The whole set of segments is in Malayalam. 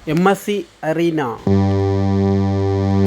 MSC അരീന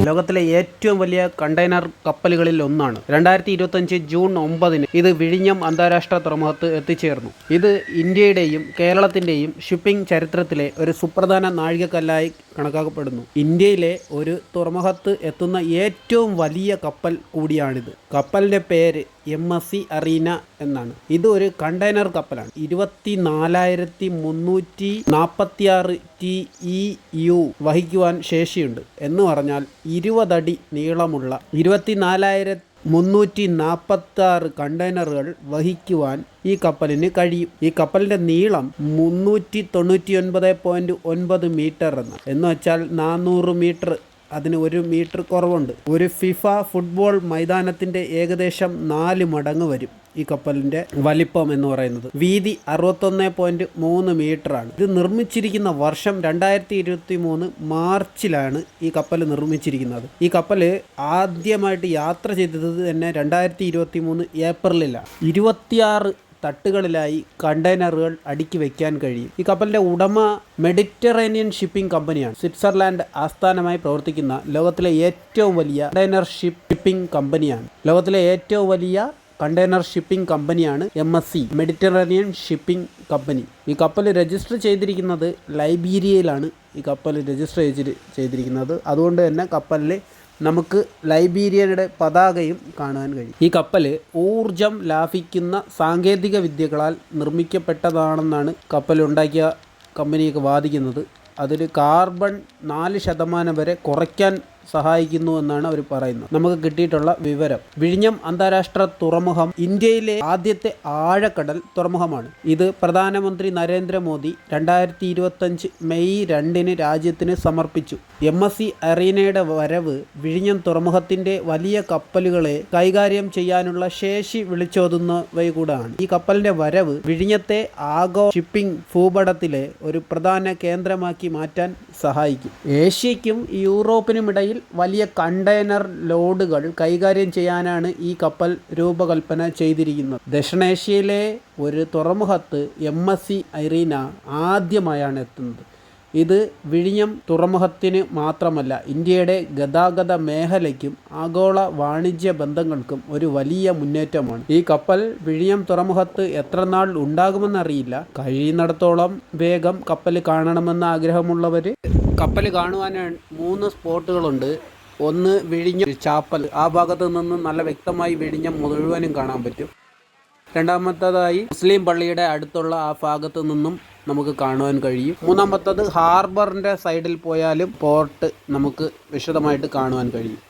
ലോകത്തിലെ ഏറ്റവും വലിയ കണ്ടെയ്നർ കപ്പലുകളിൽ ഒന്നാണ്. 2025 ജൂൺ 9 ഇത് വിഴിഞ്ഞം അന്താരാഷ്ട്ര തുറമുഖത്ത് എത്തിച്ചേർന്നു. ഇത് ഇന്ത്യയുടെയും കേരളത്തിൻ്റെയും ഷിപ്പിംഗ് ചരിത്രത്തിലെ ഒരു സുപ്രധാന നാഴികക്കല്ലായി കണക്കാക്കപ്പെടുന്നു. ഇന്ത്യയിലെ ഒരു തുറമുഖത്ത് എത്തുന്ന ഏറ്റവും വലിയ കപ്പൽ കൂടിയാണിത്. കപ്പലിൻ്റെ പേര് MSC അരീന എന്നാണ്. ഇത് ഒരു കണ്ടെയ്നർ കപ്പലാണ്. 24,346 TEU വഹിക്കുവാൻ ശേഷിയുണ്ട്. എന്ന് പറഞ്ഞാൽ 20 അടി നീളമുള്ള 24,346 കണ്ടെയ്നറുകൾ വഹിക്കുവാൻ ഈ കപ്പലിന് കഴിയും. ഈ കപ്പലിൻ്റെ നീളം 399.9 മീറ്റർ എന്ന് വെച്ചാൽ 400 മീറ്റർ. അതിന് 1 മീറ്റർ കുറവുണ്ട്. ഒരു ഫിഫ ഫുട്ബോൾ മൈതാനത്തിൻ്റെ ഏകദേശം 4 മടങ്ങ് വരും ഈ കപ്പലിൻ്റെ വലിപ്പം എന്ന് പറയുന്നത്. വീതി 61.3 മീറ്ററാണ്. ഇത് നിർമ്മിച്ചിരിക്കുന്ന വർഷം 2023 മാർച്ചിലാണ് ഈ കപ്പൽ നിർമ്മിച്ചിരിക്കുന്നത്. ഈ കപ്പൽ ആദ്യമായിട്ട് യാത്ര ചെയ്തത് തന്നെ 2023 ഏപ്രിലിലാണ്. 26 തട്ടുകളിലായി കണ്ടെയ്നറുകൾ അടുക്കി വയ്ക്കാൻ കഴിയും. ഈ കപ്പലിൻ്റെ ഉടമ മെഡിറ്ററേനിയൻ ഷിപ്പിംഗ് കമ്പനിയാണ്. സ്വിറ്റ്സർലാൻഡ് ആസ്ഥാനമായി പ്രവർത്തിക്കുന്ന ലോകത്തിലെ ഏറ്റവും വലിയ കണ്ടെയ്നർ ഷിപ്പിംഗ് കമ്പനിയാണ്. ലോകത്തിലെ ഏറ്റവും വലിയ കണ്ടെയ്നർ ഷിപ്പിംഗ് കമ്പനിയാണ് MSC മെഡിറ്ററേനിയൻ ഷിപ്പിംഗ് കമ്പനി. ഈ കപ്പൽ രജിസ്റ്റർ ചെയ്തിരിക്കുന്നത് ലൈബീരിയയിലാണ്. ഈ കപ്പൽ രജിസ്റ്റർ ചെയ്തിരിക്കുന്നത്. അതുകൊണ്ട് തന്നെ കപ്പലിൽ നമുക്ക് ലൈബീരിയയുടെ പതാകയും കാണാൻ കഴിയും. ഈ കപ്പൽ ഊർജം ലാഭിക്കുന്ന സാങ്കേതിക വിദ്യകളാൽ നിർമ്മിക്കപ്പെട്ടതാണെന്നാണ് കപ്പലുണ്ടാക്കിയ കമ്പനിയൊക്കെ വാദിക്കുന്നത്. അതിൽ കാർബൺ 4% വരെ കുറയ്ക്കാൻ സഹായിക്കുന്നു എന്നാണ് അവർ പറയുന്നത്. നമുക്ക് കിട്ടിയിട്ടുള്ള വിവരം, വിഴിഞ്ഞം അന്താരാഷ്ട്ര തുറമുഖം ഇന്ത്യയിലെ ആദ്യത്തെ ആഴക്കടൽ തുറമുഖമാണ്. ഇത് പ്രധാനമന്ത്രി നരേന്ദ്രമോദി 2025 മെയ് 2 രാജ്യത്തിന് സമർപ്പിച്ചു. MSC അരീനയുടെ വരവ് വിഴിഞ്ഞം തുറമുഖത്തിൻ്റെ വലിയ കപ്പലുകളെ കൈകാര്യം ചെയ്യാനുള്ള ശേഷി വിളിച്ചോതുന്നവ കൂടാണ്. ഈ കപ്പലിൻ്റെ വരവ് വിഴിഞ്ഞത്തെ ആഗോള ഷിപ്പിംഗ് ഭൂപടത്തിലെ ഒരു പ്രധാന കേന്ദ്രമാക്കി മാറ്റാൻ സഹായിക്കും. ഏഷ്യയ്ക്കും യൂറോപ്പിനുമിടയിൽ വലിയ കണ്ടെയ്നർ ലോഡുകൾ കൈകാര്യം ചെയ്യാനാണ് ഈ കപ്പൽ രൂപകൽപ്പന ചെയ്തിരിക്കുന്നത്. ദക്ഷിണേഷ്യയിലെ ഒരു തുറമുഖത്ത് MSC അരീന ആദ്യമായാണ് എത്തുന്നത്. ഇത് വിഴിഞ്ഞം തുറമുഖത്തിന് മാത്രമല്ല, ഇന്ത്യയുടെ ഗതാഗത മേഖലയ്ക്കും ആഗോള വാണിജ്യ ബന്ധങ്ങൾക്കും ഒരു വലിയ മുന്നേറ്റമാണ്. ഈ കപ്പൽ വിഴിഞ്ഞം തുറമുഖത്ത് എത്ര നാൾ ഉണ്ടാകുമെന്നറിയില്ല. കഴിയുന്നിടത്തോളം വേഗം കപ്പൽ കാണണമെന്ന് ആഗ്രഹമുള്ളവർ കപ്പൽ കാണുവാനാണ് 3 സ്പോട്ടുകളുണ്ട്. ഒന്ന് വിഴിഞ്ഞം ചാപ്പൽ, ആ ഭാഗത്ത് നിന്ന് നല്ല വ്യക്തമായി വിഴിഞ്ഞം മുഴുവനും കാണാൻ പറ്റും. രണ്ടാമത്തേതായി മുസ്ലിം പള്ളിയുടെ അടുത്തുള്ള ആ ഭാഗത്ത് നിന്നും നമുക്ക് കാണുവാൻ കഴിയും. മൂന്നാമത്തത് ഹാർബറിൻ്റെ സൈഡിൽ പോയാലും പോർട്ട് നമുക്ക് വിശദമായിട്ട് കാണുവാൻ കഴിയും.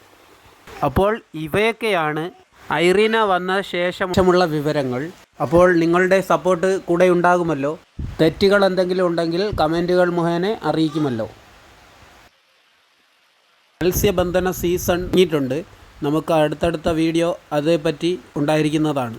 അപ്പോൾ ഇവയൊക്കെയാണ് ഐറീന വന്ന ശേഷമുള്ള വിവരങ്ങൾ. അപ്പോൾ നിങ്ങളുടെ സപ്പോർട്ട് കൂടെ ഉണ്ടാകുമല്ലോ. തെറ്റുകൾ എന്തെങ്കിലും ഉണ്ടെങ്കിൽ കമൻറ്റുകൾ മുഖേന അറിയിക്കുമല്ലോ. മത്സ്യബന്ധന സീസൺ കഴിഞ്ഞിട്ടുണ്ട്. നമുക്ക് അടുത്തടുത്ത വീഡിയോ അതേപ്പറ്റി ഉണ്ടായിരിക്കുന്നതാണ്.